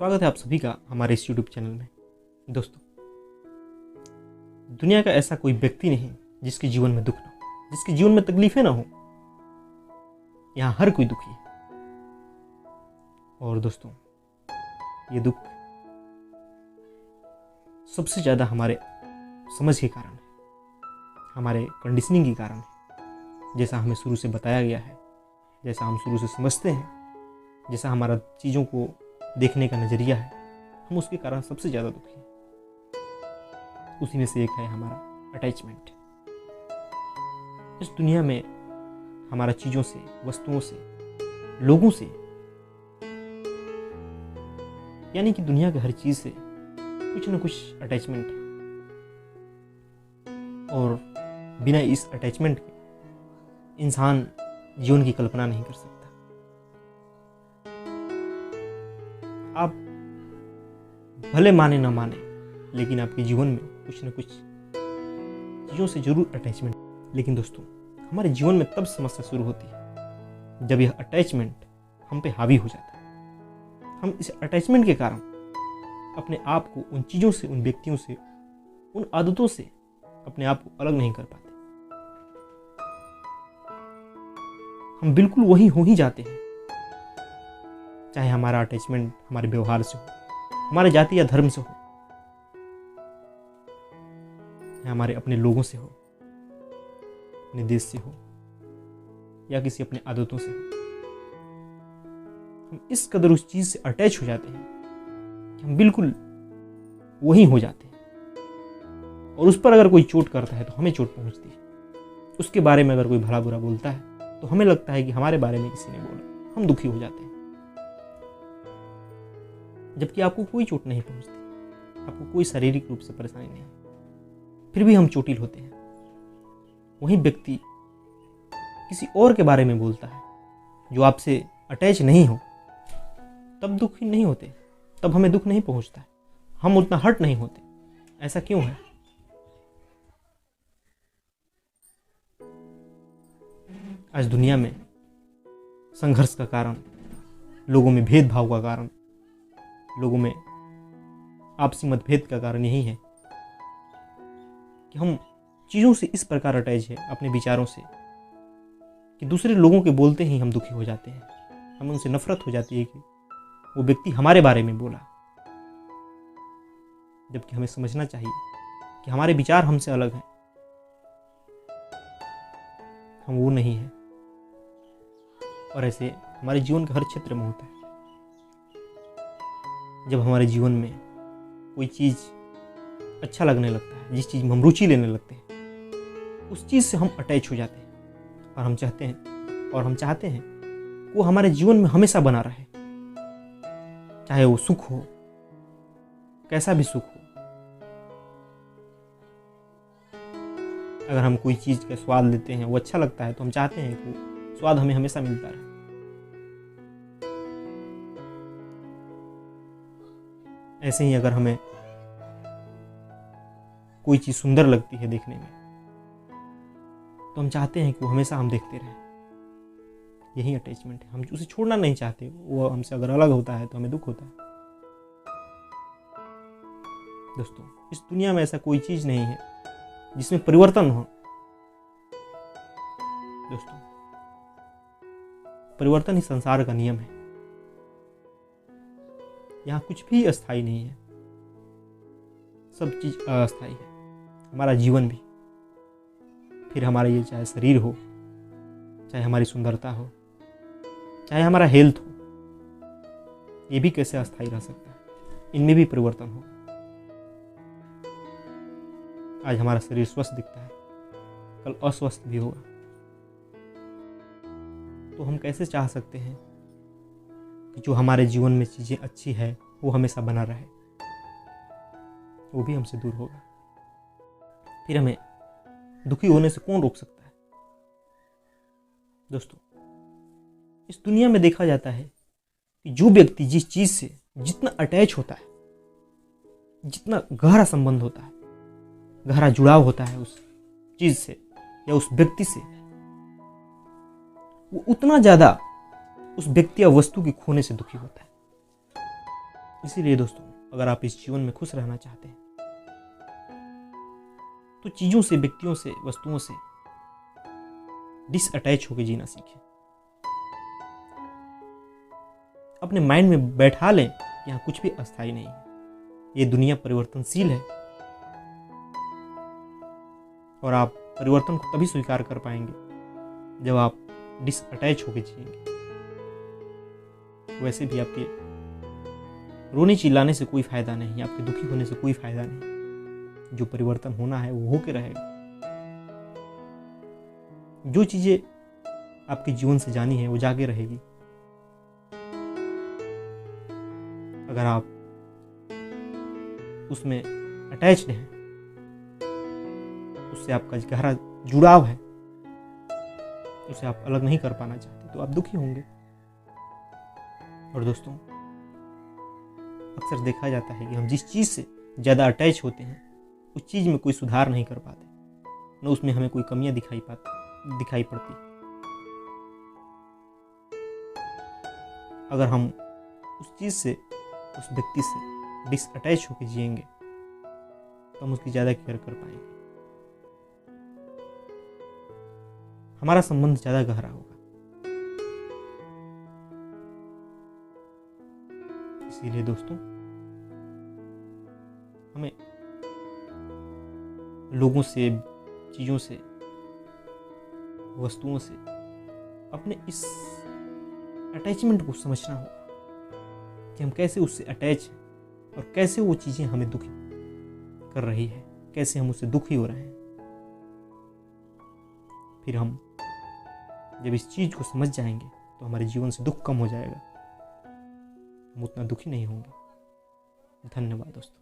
स्वागत है आप सभी का हमारे इस यूट्यूब चैनल में। दोस्तों, दुनिया का ऐसा कोई व्यक्ति नहीं जिसके जीवन में दुख ना हो, जिसके जीवन में तकलीफें ना हो। यहाँ हर कोई दुखी है। और दोस्तों, ये दुख सबसे ज़्यादा हमारे समझ के कारण है, हमारे कंडीशनिंग के कारण है। जैसा हमें शुरू से बताया गया है, जैसा हम शुरू से समझते हैं, जैसा हमारा चीज़ों को देखने का नज़रिया है, हम उसके कारण सबसे ज़्यादा दुखी हैं। उसी में से एक है हमारा अटैचमेंट। इस दुनिया में हमारा चीज़ों से, वस्तुओं से, लोगों से, यानी कि दुनिया की हर चीज़ से कुछ न कुछ अटैचमेंट है। और बिना इस अटैचमेंट के इंसान जीवन की कल्पना नहीं कर सकता। आप भले माने ना माने, लेकिन आपके जीवन में कुछ न कुछ चीज़ों से जरूर अटैचमेंट। लेकिन दोस्तों, हमारे जीवन में तब समस्या शुरू होती है जब यह अटैचमेंट हम पे हावी हो जाता है। हम इस अटैचमेंट के कारण अपने आप को उन चीज़ों से, उन व्यक्तियों से, उन आदतों से अपने आप को अलग नहीं कर पाते। हम बिल्कुल वही हो ही जाते हैं, चाहे हमारा अटैचमेंट हमारे व्यवहार से हो, हमारे जाति या धर्म से हो, या हमारे अपने लोगों से हो, अपने देश से हो, या किसी अपने आदतों से हो। हम इस कदर उस चीज से अटैच हो जाते हैं कि हम बिल्कुल वही हो जाते हैं। और उस पर अगर कोई चोट करता है तो हमें चोट पहुंचती है। उसके बारे में अगर कोई भला बुरा बोलता है तो हमें लगता है कि हमारे बारे में किसी ने बोला, हम दुखी हो जाते हैं। जबकि आपको कोई चोट नहीं पहुंचती, आपको कोई शारीरिक रूप से परेशानी नहीं, फिर भी हम चोटिल होते हैं। वही व्यक्ति किसी और के बारे में बोलता है जो आपसे अटैच नहीं हो, तब दुखी नहीं होते, तब हमें दुख नहीं पहुंचता है, हम उतना हर्ट नहीं होते। ऐसा क्यों है? आज दुनिया में संघर्ष का कारण, लोगों में भेदभाव का कारण, लोगों में आपसी मतभेद का कारण यही है कि हम चीज़ों से इस प्रकार अटैच है, अपने विचारों से, कि दूसरे लोगों के बोलते ही हम दुखी हो जाते हैं। हमें उनसे नफरत हो जाती है कि वो व्यक्ति हमारे बारे में बोला। जबकि हमें समझना चाहिए कि हमारे विचार हमसे अलग हैं, हम वो नहीं हैं। और ऐसे हमारे जीवन के हर क्षेत्र में होता है। जब हमारे जीवन में कोई चीज़ अच्छा लगने लगता है, जिस चीज़ में हम रुचि लेने लगते हैं, उस चीज़ से हम अटैच हो जाते हैं। और हम चाहते हैं वो हमारे जीवन में हमेशा बना रहे, चाहे वो सुख हो, कैसा भी सुख हो। अगर हम कोई चीज़ का स्वाद लेते हैं, वो अच्छा लगता है, तो हम चाहते हैं कि वो स्वाद हमें हमेशा मिलता रहे। ऐसे ही अगर हमें कोई चीज़ सुंदर लगती है देखने में, तो हम चाहते हैं कि वो हमेशा हम देखते रहें। यही अटैचमेंट है। हम उसे छोड़ना नहीं चाहते। वो हमसे अगर अलग होता है तो हमें दुख होता है। दोस्तों, इस दुनिया में ऐसा कोई चीज़ नहीं है जिसमें परिवर्तन हो। दोस्तों, परिवर्तन ही संसार का नियम है। यहाँ कुछ भी अस्थायी नहीं है, सब चीज अस्थायी है। हमारा जीवन भी, फिर हमारा ये चाहे शरीर हो, चाहे हमारी सुंदरता हो, चाहे हमारा हेल्थ हो, ये भी कैसे अस्थायी रह सकता है? इनमें भी परिवर्तन हो। आज हमारा शरीर स्वस्थ दिखता है, कल अस्वस्थ भी होगा। तो हम कैसे चाह सकते हैं कि जो हमारे जीवन में चीज़ें अच्छी है वो हमेशा बना रहे? वो भी हमसे दूर होगा। फिर हमें दुखी होने से कौन रोक सकता है? दोस्तों, इस दुनिया में देखा जाता है कि जो व्यक्ति जिस चीज़ से जितना अटैच होता है, जितना गहरा संबंध होता है, गहरा जुड़ाव होता है उस चीज़ से या उस व्यक्ति से, वो उतना ज़्यादा उस व्यक्ति या वस्तु के खोने से दुखी होता है। इसीलिए दोस्तों, अगर आप इस जीवन में खुश रहना चाहते हैं तो चीज़ों से, व्यक्तियों से, वस्तुओं से डिसअटैच होकर जीना सीखें। अपने माइंड में बैठा लें कि यहाँ कुछ भी अस्थायी नहीं है, ये दुनिया परिवर्तनशील है और आप परिवर्तन को तभी स्वीकार कर पाएंगे जब आप डिसअटैच होकर जिएंगे। वैसे भी आपके रोने चिल्लाने से कोई फायदा नहीं, आपके दुखी होने से कोई फायदा नहीं। जो परिवर्तन होना है वो होके रहेगा। जो चीजें आपके जीवन से जानी है वो जाके रहेगी। अगर आप उसमें अटैच्ड हैं, उससे आपका गहरा जुड़ाव है, उसे आप अलग नहीं कर पाना चाहते, तो आप दुखी होंगे। और दोस्तों, अक्सर देखा जाता है कि हम जिस चीज़ से ज़्यादा अटैच होते हैं उस चीज़ में कोई सुधार नहीं कर पाते, न उसमें हमें कोई कमियां दिखाई पड़ती। अगर हम उस चीज़ से, उस व्यक्ति से डिसअटैच होकर जिएंगे तो हम उसकी ज़्यादा केयर कर पाएंगे, हमारा संबंध ज़्यादा गहरा होगा। इसीलिए दोस्तों, हमें लोगों से, चीज़ों से, वस्तुओं से अपने इस अटैचमेंट को समझना होगा कि हम कैसे उससे अटैच हैं और कैसे वो चीज़ें हमें दुखी कर रही है, कैसे हम उससे दुखी हो रहे हैं। फिर हम जब इस चीज़ को समझ जाएंगे तो हमारे जीवन से दुख कम हो जाएगा, हम उतना दुखी नहीं होंगे। धन्यवाद दोस्तों।